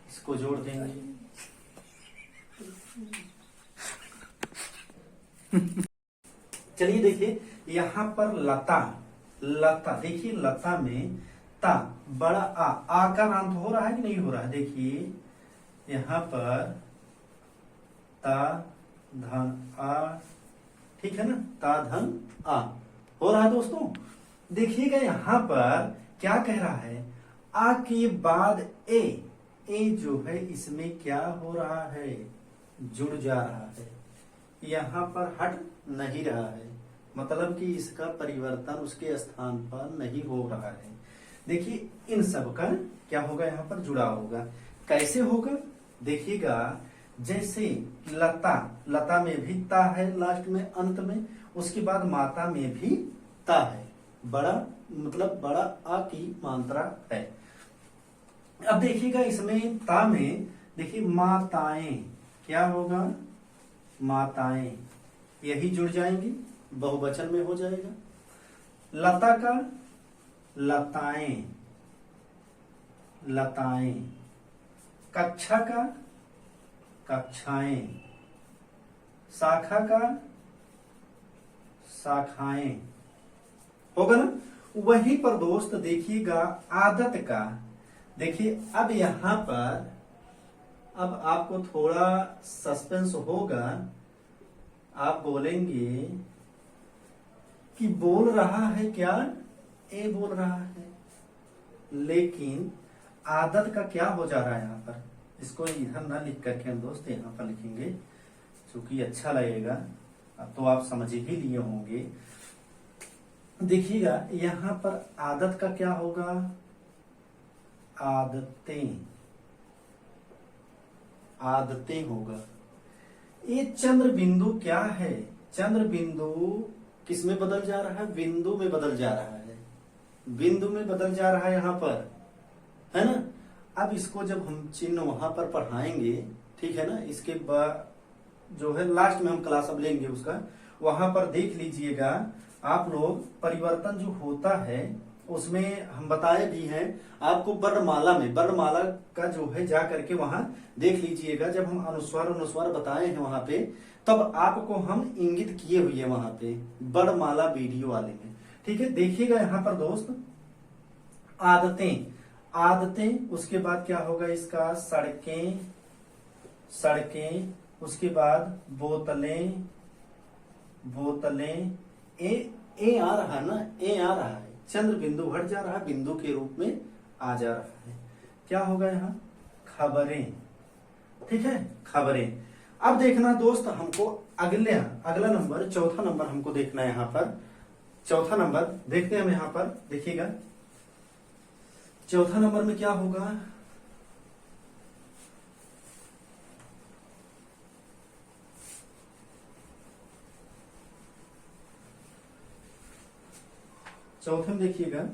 इसको जोड़ देंगे। चलिए देखिए यहाँ पर लता, लता, देखिए लता में ता बड़ा आ का अंत हो रहा है कि नहीं हो रहा है। देखिए यहाँ पर ता धन आ, ठीक है ना, ता धन आ हो रहा है दोस्तों। देखिएगा यहाँ पर क्या कह रहा है, आ के बाद ए, ए जो है इसमें क्या हो रहा है, जुड़ जा रहा है, यहाँ पर हट नहीं रहा है, मतलब कि इसका परिवर्तन उसके स्थान पर नहीं हो रहा है। देखिए इन सब का क्या होगा, यहाँ पर जुड़ाव होगा। कैसे होगा देखिएगा, जैसे लता, लता में भी ता है लास्ट में अंत में, उसके बाद माता में भी ता है, बड़ा मतलब बड़ा आ की मात्रा है। अब देखिएगा इसमें ता में देखिए माताएं, क्या होगा, माताएं, यही जुड़ जाएंगी, बहुवचन में हो जाएगा। लता का लताएं, लताएं। कक्षा का कक्षाएं। शाखा का शाखाएं। होगा ना। वहीं पर दोस्त देखिएगा आदत का, देखिए अब यहां पर अब आपको थोड़ा सस्पेंस होगा, आप बोलेंगे कि बोल रहा है क्या, ए बोल रहा है, लेकिन आदत का क्या हो जा रहा है यहाँ पर, इसको इधर ना लिख करके हम दोस्त यहाँ पर लिखेंगे, क्योंकि अच्छा लगेगा। अब तो आप समझ ही लिए होंगे। देखिएगा यहाँ पर आदत का क्या होगा, आदतें, आदतें होगा। ये चंद्र बिंदु क्या है, चंद्र बिंदु किस में बदल जा रहा है, बिंदु में बदल जा रहा है, बिंदु में बदल जा रहा है यहाँ पर, है ना। अब इसको जब हम चिन्ह वहां पर पढ़ाएंगे, ठीक है ना, इसके बाद जो है लास्ट में हम क्लास अब लेंगे उसका, वहां पर देख लीजिएगा आप लोग, परिवर्तन जो होता है उसमें हम बताए भी हैं आपको, वर्णमाला में, वर्णमाला का जो है जा करके वहां देख लीजिएगा, जब हम अनुस्वार अनुस्वार बताए हैं वहां पे, तब आपको हम इंगित किए हुए हैं वहां पे वर्णमाला वीडियो वाले में, ठीक है। देखिएगा यहाँ पर दोस्त आदतें, आदतें, उसके बाद क्या होगा इसका, सड़कें, सड़कें, उसके बाद बोतलें, बोतलें, ए आ रहा है ना, ए आ रहा है, चंद्र बिंदु हट जा रहा है, बिंदु के रूप में आ जा रहा है, क्या होगा यहाँ, खबरें, ठीक है, खबरें। अब देखना दोस्त हमको अगला नंबर, चौथा नंबर हमको देखना है यहाँ पर, चौथा नंबर देखते हैं हम यहाँ पर, देखिएगा चौथा नंबर में क्या होगा, चौथे में देखिएगा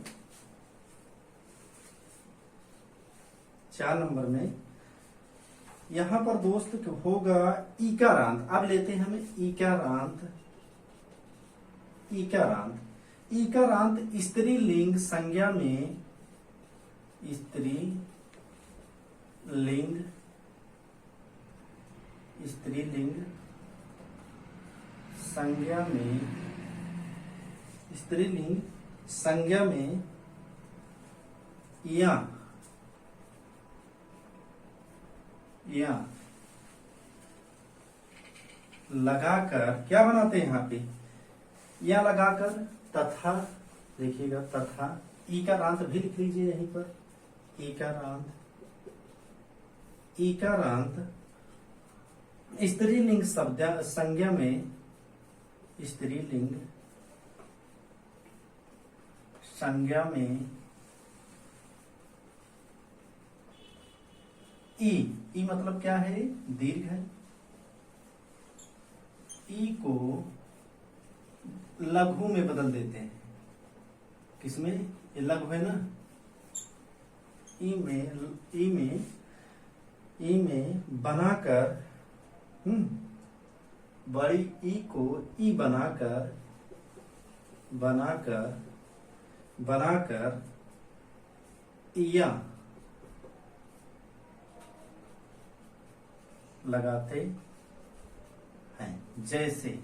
4 नंबर में यहां पर दोस्त होगा ईकारांत। अब लेते हैं हमें ईकारांत, ईकारांत, ईकारांत स्त्रीलिंग संज्ञा में, स्त्रीलिंग, स्त्रीलिंग संज्ञा में, स्त्रीलिंग संज्ञा में या लगाकर क्या बनाते हैं यहाँ पे, या लगाकर तथा, देखिएगा तथा, ईकारांत भी लिख लीजिए यहीं पर, ईकारांत, ईकारांत स्त्रीलिंग शब्द संज्ञा में, स्त्रीलिंग संज्ञा में ई मतलब क्या है, दीर्घ है, ई को लघु में बदल देते हैं, किसमें, ये लघु है ना, ई में बनाकर, बड़ी ई को ई बनाकर या लगाते हैं, जैसे,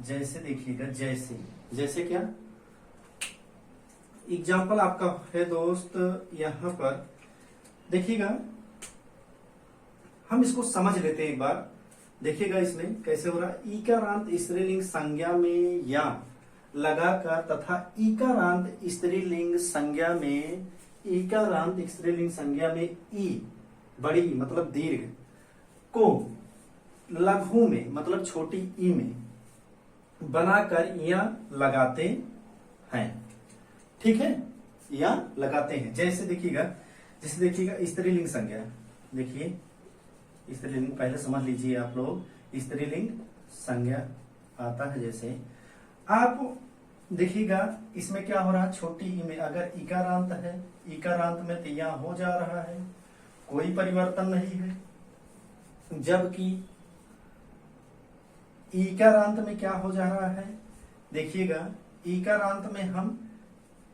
जैसे देखिएगा, जैसे, जैसे क्या, एग्जाम्पल आपका है दोस्त यहां पर, देखिएगा हम इसको समझ लेते हैं एक बार, देखिएगा इसमें कैसे हो रहा है, ईकारांत स्त्रीलिंग संज्ञा में या लगाकर तथा ईकारांत स्त्रीलिंग संज्ञा में, ईकारांत स्त्रीलिंग संज्ञा में ई बड़ी मतलब दीर्घ को लघु में मतलब छोटी ई में, बनाकर या लगाते हैं, ठीक है, या लगाते हैं। जैसे देखिएगा स्त्रीलिंग संज्ञा, देखिए स्त्रीलिंग पहले समझ लीजिए आप लोग, स्त्रीलिंग संज्ञा आता है। जैसे आप देखिएगा इसमें क्या हो रहा है, छोटी ई में अगर इकारांत है, इकारांत में तो यहाँ हो जा रहा है, कोई परिवर्तन नहीं है। जबकि ईकारांत में क्या हो जा रहा है, देखिएगा ईकारांत में हम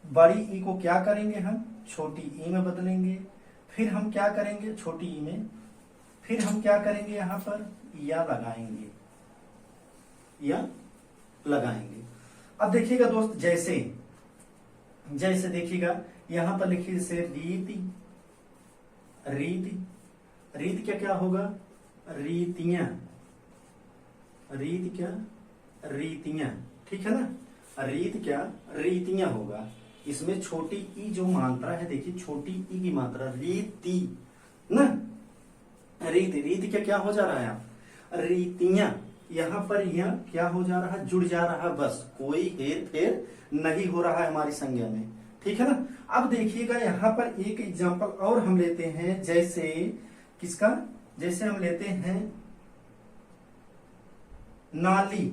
बड़ी ई को क्या करेंगे, हम छोटी ई में बदलेंगे, फिर हम क्या करेंगे छोटी ई में, फिर हम क्या करेंगे यहाँ पर या लगाएंगे, या लगाएंगे। अब देखिएगा दोस्त, जैसे देखिएगा यहां पर लिखिए जैसे रीति, रीत क्या होगा, रीतियां, रीतियां, ठीक है ना। रीत क्या, रीतियां होगा। इसमें छोटी ई जो मात्रा है, देखिए छोटी ई की मात्रा रीति ना, रीत क्या हो जा रहा है, आप रीतियां, यहाँ पर यह क्या हो जा रहा है, जुड़ जा रहा है, बस कोई हेर फेर नहीं हो रहा है हमारी संज्ञा में, ठीक है ना। अब देखिएगा यहाँ पर एक एग्जांपल और हम लेते हैं, जैसे किसका, जैसे हम लेते हैं नाली,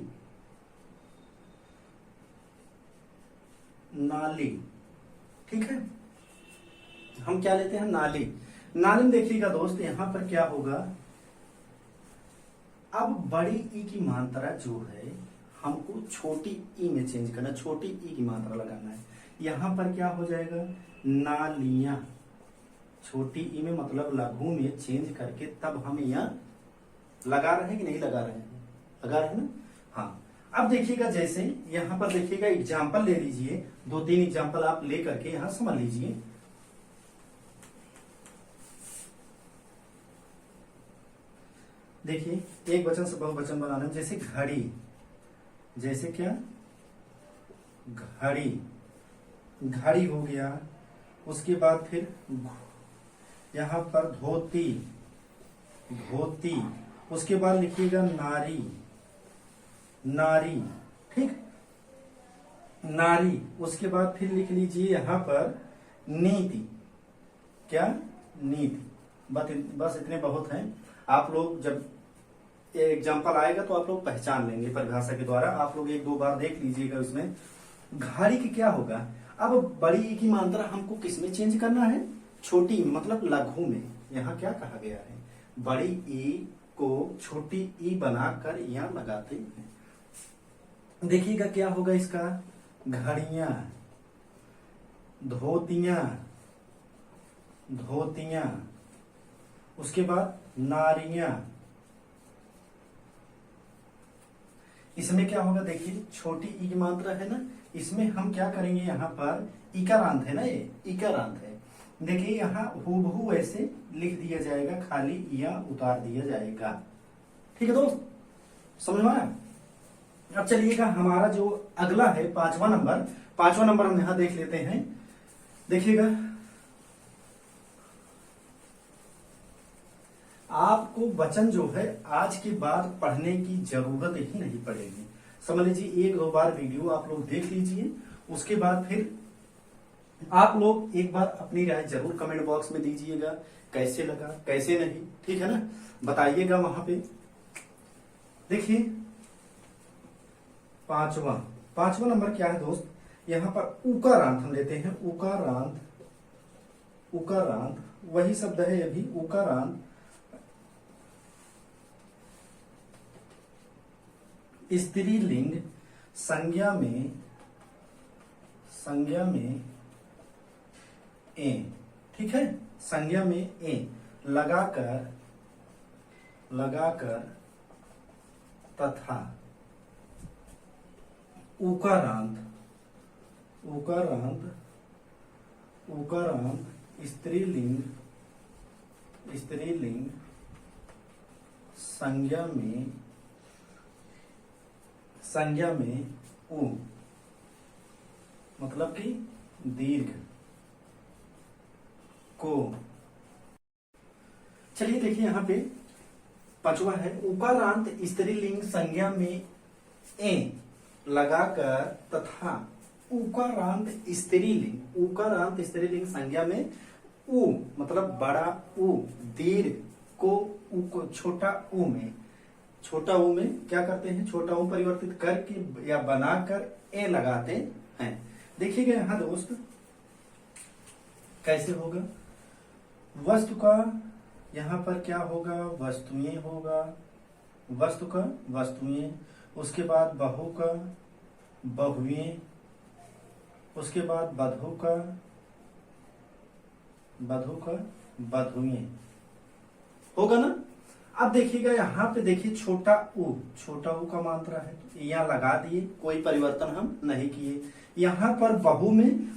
ठीक है, हम क्या लेते हैं, नाली में देखिएगा दोस्त यहाँ पर क्या होगा, अब बड़ी ई की मात्रा जो है हमको छोटी ई में चेंज करना, छोटी ई की मात्रा लगाना है। यहां पर क्या हो जाएगा, नालियां, छोटी ई में मतलब लघु में चेंज करके तब हम यहाँ लगा रहे हैं कि नहीं लगा रहे हैं, लगा रहे हैं ना। हाँ, अब देखिएगा जैसे यहां पर देखिएगा एग्जाम्पल ले लीजिए, 2-3 एग्जाम्पल आप ले करके यहां समझ लीजिए। देखिए एक वचन से बहुवचन बनाना, जैसे घड़ी, जैसे क्या, घड़ी हो गया। उसके बाद फिर यहां पर धोती, उसके बाद लिखिएगा नारी, ठीक, नारी। उसके बाद फिर लिख लीजिए यहां पर नीति, क्या, नीति। बस इतने बहुत हैं। आप लोग जब एग्जाम्पल आएगा तो आप लोग पहचान लेंगे परिभाषा के द्वारा, आप लोग 1-2 बार देख लीजिएगा। उसमें घड़ी की क्या होगा, अब बड़ी ई की मात्रा हमको किस में चेंज करना है, छोटी मतलब लघु में। यहाँ क्या कहा गया है, बड़ी ई को छोटी ई बनाकर यहाँ लगाते हैं। देखिएगा क्या होगा इसका, घड़ियां, धोतियां, उसके बाद नारियां। इसमें क्या होगा, देखिए छोटी ई की मात्रा है ना, इसमें हम क्या करेंगे, यहाँ पर इकारांत है ना, ये इकारांत है। देखिए यहाँ हूबहू ऐसे लिख दिया जाएगा, खाली या उतार दिया जाएगा, ठीक है दोस्त, समझ में आया। अब चलिएगा हमारा जो अगला है 5वां नंबर हम यहां देख लेते हैं। देखिएगा आपको वचन जो है आज के बाद पढ़ने की जरूरत ही नहीं पड़ेगी। समझ लीजिए 1-2 बार वीडियो आप लोग देख लीजिए, उसके बाद फिर आप लोग एक बार अपनी राय जरूर कमेंट बॉक्स में दीजिएगा, कैसे लगा कैसे नहीं, ठीक है ना, बताइएगा वहां पे। देखिए पांचवा नंबर क्या है दोस्त, यहां पर उकारांत हम लेते हैं। उकारांत वही शब्द है अभी, उकारांत। स्त्रीलिंग संज्ञा में ए, ठीक है, संज्ञा में ए लगाकर तथा उकारांत स्त्रीलिंग संज्ञा में उ मतलब कि दीर्घ को। चलिए देखिए यहां पे 5वां है, उकारांत स्त्रीलिंग संज्ञा में ए लगाकर तथा उकारांत स्त्रीलिंग, उकारांत स्त्रीलिंग संज्ञा में उ मतलब बड़ा उ, दीर्घ को उ को छोटा उ में, छोटा उ में क्या करते हैं, छोटा उ परिवर्तित करके या बनाकर ए लगाते हैं। देखिएगा यहां दोस्त कैसे होगा, वस्तु का यहां पर क्या होगा, वस्तुएं होगा, वस्तु का वस्तुएं, उसके बाद बहु का बहुएं, उसके बाद बधु का बधुएं होगा ना। अब देखिएगा यहाँ पे देखिए छोटा उ का मात्रा है तो यहाँ लगा दिए, कोई परिवर्तन हम नहीं किए। यहाँ पर बहु में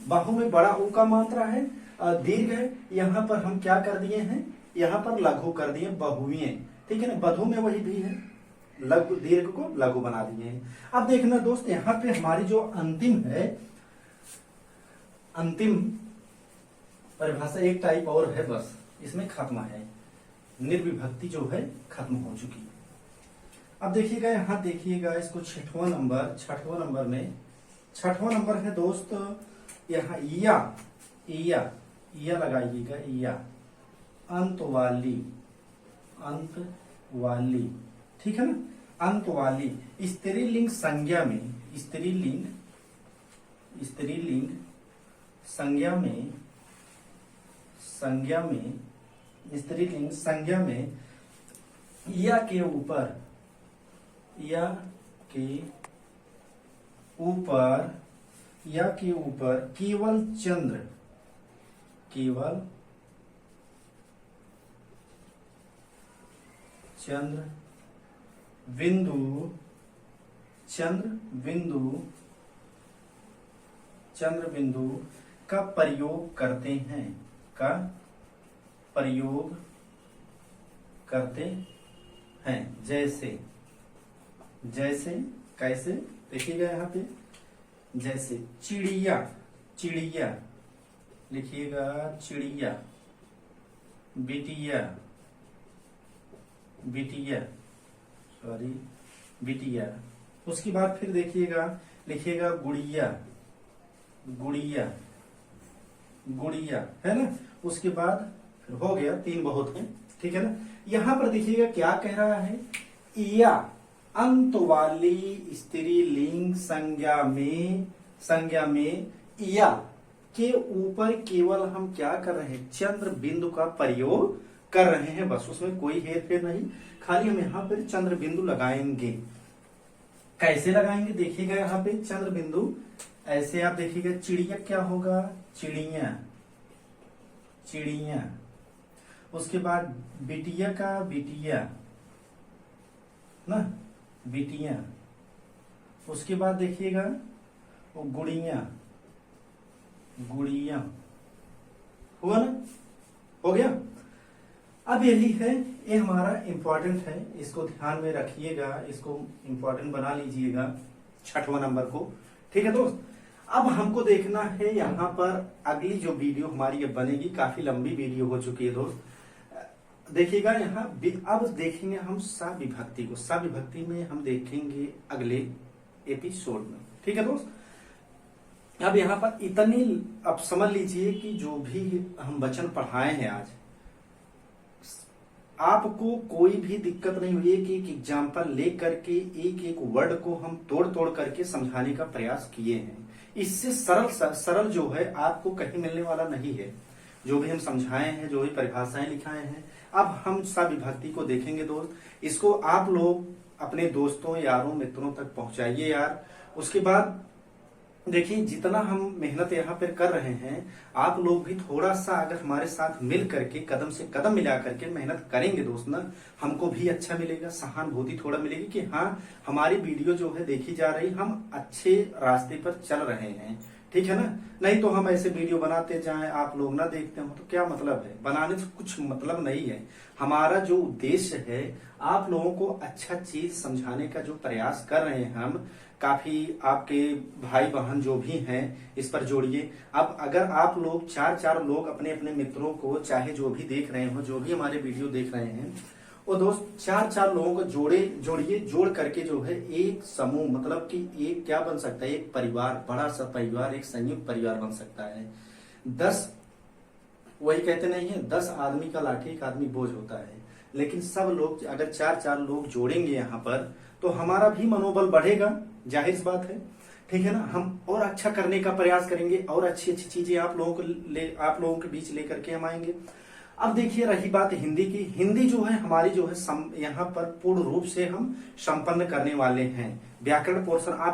बड़ा उ का मात्रा है, दीर्घ है, यहाँ पर हम क्या कर दिए हैं, यहाँ पर लघु कर दिए बहुएं, ठीक है ना। बधु में वही भी है, लघु दीर्घ को लघु बना दिए हैं। अब देखना दोस्त यहाँ पे हमारी जो अंतिम है, अंतिम परिभाषा एक टाइप और है, बस इसमें खत्म है, निर्विभक्ति जो है खत्म हो चुकी है। अब देखिएगा यहाँ देखिएगा इसको छठवां नंबर है दोस्त, यहाँ या लगाइएगा, या अंत वाली, ठीक है ना, अंत वाली स्त्रीलिंग संज्ञा में, स्त्रीलिंग स्त्रीलिंग संज्ञा में या के ऊपर केवल चंद्र बिंदु का प्रयोग करते हैं, जैसे कैसे देखिएगा यहाँ पे, जैसे चिड़िया लिखिएगा, चिड़िया, बिटिया, उसके बाद फिर देखिएगा लिखिएगा गुड़िया है ना, उसके बाद फिर हो गया, 3 बहुत है, ठीक है ना। यहां पर देखिएगा क्या कह रहा है, या अंत वाली स्त्रीलिंग संज्ञा में या के ऊपर केवल हम क्या कर रहे हैं, चंद्र बिंदु का प्रयोग कर रहे हैं, बस उसमें कोई हेरफेर नहीं, खाली हम यहाँ पर चंद्र बिंदु लगाएंगे। कैसे लगाएंगे देखिएगा, यहाँ पे चंद्र बिंदु ऐसे आप देखिएगा, चिड़िया क्या होगा, चिड़िया, उसके बाद बिटिया का बिटिया, उसके बाद देखिएगा वो गुड़िया हुआ ना, हो गया। अब यही है, ये हमारा इंपॉर्टेंट है, इसको ध्यान में रखिएगा, इसको इंपॉर्टेंट बना लीजिएगा 6वां नंबर को, ठीक है दोस्त। अब हमको देखना है यहाँ पर अगली जो वीडियो हमारी अब बनेगी, काफी लंबी वीडियो हो चुकी है दोस्त, देखिएगा यहाँ अब देखेंगे हम सविभक्ति को, सविभक्ति में हम देखेंगे अगले एपिसोड में, ठीक है दोस्त। अब यहाँ पर इतनी अब समझ लीजिए कि जो भी हम वचन पढ़ाए हैं आज, आपको कोई भी दिक्कत नहीं हुई है कि एक एग्जाम्पल लेकर के एक वर्ड को हम तोड़ करके समझाने का प्रयास किए हैं। इससे सरल जो है आपको कहीं मिलने वाला नहीं है, जो भी हम समझाए हैं, जो भी परिभाषाएं लिखाए हैं। अब हम सविभक्ति को देखेंगे दोस्त, इसको आप लोग अपने दोस्तों, यारों, मित्रों तक पहुंचाइए यार। उसके बाद देखिए जितना हम मेहनत यहाँ पर कर रहे हैं, आप लोग भी थोड़ा सा अगर हमारे साथ मिल करके कदम से कदम मिला करके मेहनत करेंगे दोस्त ना, हमको भी अच्छा मिलेगा, सहानुभूति थोड़ा मिलेगी कि हाँ हमारी वीडियो जो है देखी जा रही, हम अच्छे रास्ते पर चल रहे हैं, ठीक है ना। नहीं तो हम ऐसे वीडियो बनाते जाएं, आप लोग ना देखते हो तो क्या मतलब है, बनाने से कुछ मतलब नहीं है। हमारा जो उद्देश्य है आप लोगों को अच्छा चीज समझाने का जो प्रयास कर रहे हैं हम, काफी आपके भाई बहन जो भी हैं इस पर जोड़िए। अब अगर आप लोग 4 लोग अपने अपने मित्रों को, चाहे जो भी देख रहे हो, जो भी हमारे वीडियो देख रहे हैं, और दोस्त चार चार लोगों को जोड़िए, जोड़ करके जो है एक समूह, मतलब कि एक क्या बन सकता है, एक परिवार, बड़ा सा परिवार, एक संयुक्त परिवार बन सकता है। 10, वही कहते नहीं है 10 आदमी का लाठी एक आदमी बोझ होता है। लेकिन सब लोग अगर चार चार लोग जोड़ेंगे यहाँ पर, तो हमारा भी मनोबल बढ़ेगा, जाहिर सी बात है, ठीक है ना। हम और अच्छा करने का प्रयास करेंगे और अच्छी अच्छी चीजें आप लोगों के बीच लेकर के हम आएंगे। अब देखिए रही बात हिंदी की, हिंदी जो है हमारी जो है यहाँ पर पूर्ण रूप से हम संपन्न करने वाले हैं। व्याकरण पोर्शन आप